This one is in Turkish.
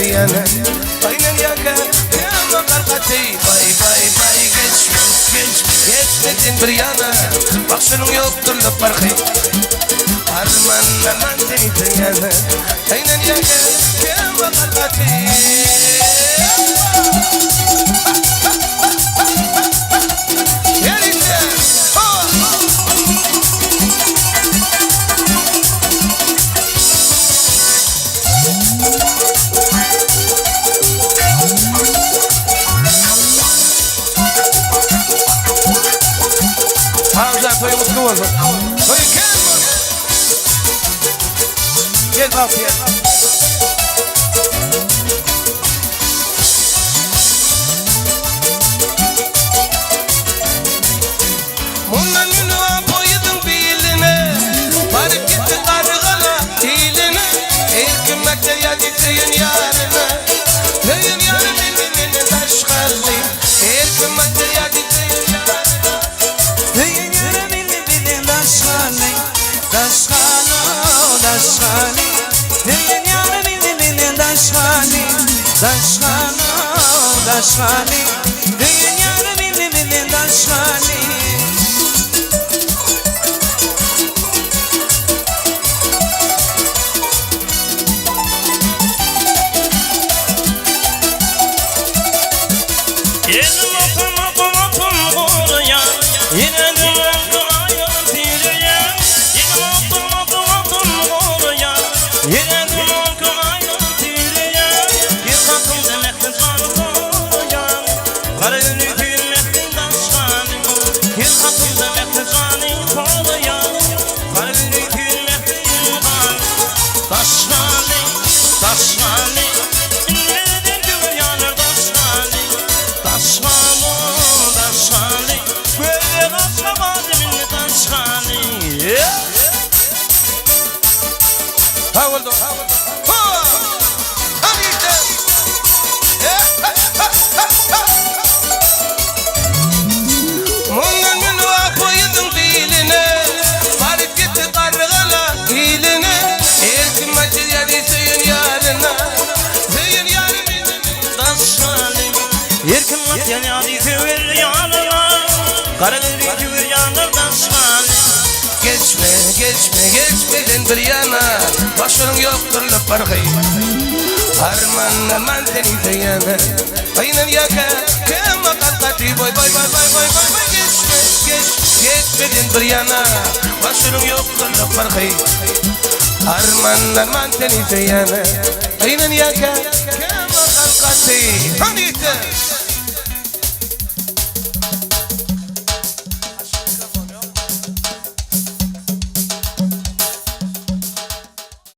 زيانة aynen yaka yama qarqati bay bay bay geçmedin bir yana bak şunun yoktur da farkı harman seni ziyana aynen yaka yama qarqati Toyumuz kıvırdı. Toyu gel bak gel. Bundan yunua koydum biline varıp gitti kargala diline İlkimekte yadı tüyün yarına tüyün yarı birbirine taş kaldı İlkimekte yadı tüyün yarına tüyün yarı birbirine taş kaldı Daşkani tüyün yarı birbirine taş kaldı Daşkani tüyün yarı birbirine taş kaldı Yani adi tüvür yanına Karadeniz tüvür yanlardan şan Geçmedin bir yana Başının yoktur la farkı Harman seni ziyana aynen yaka kema qarqati boy Geçmedin bir yana Başının yoktur la farkı Harman seni ziyana aynen yaka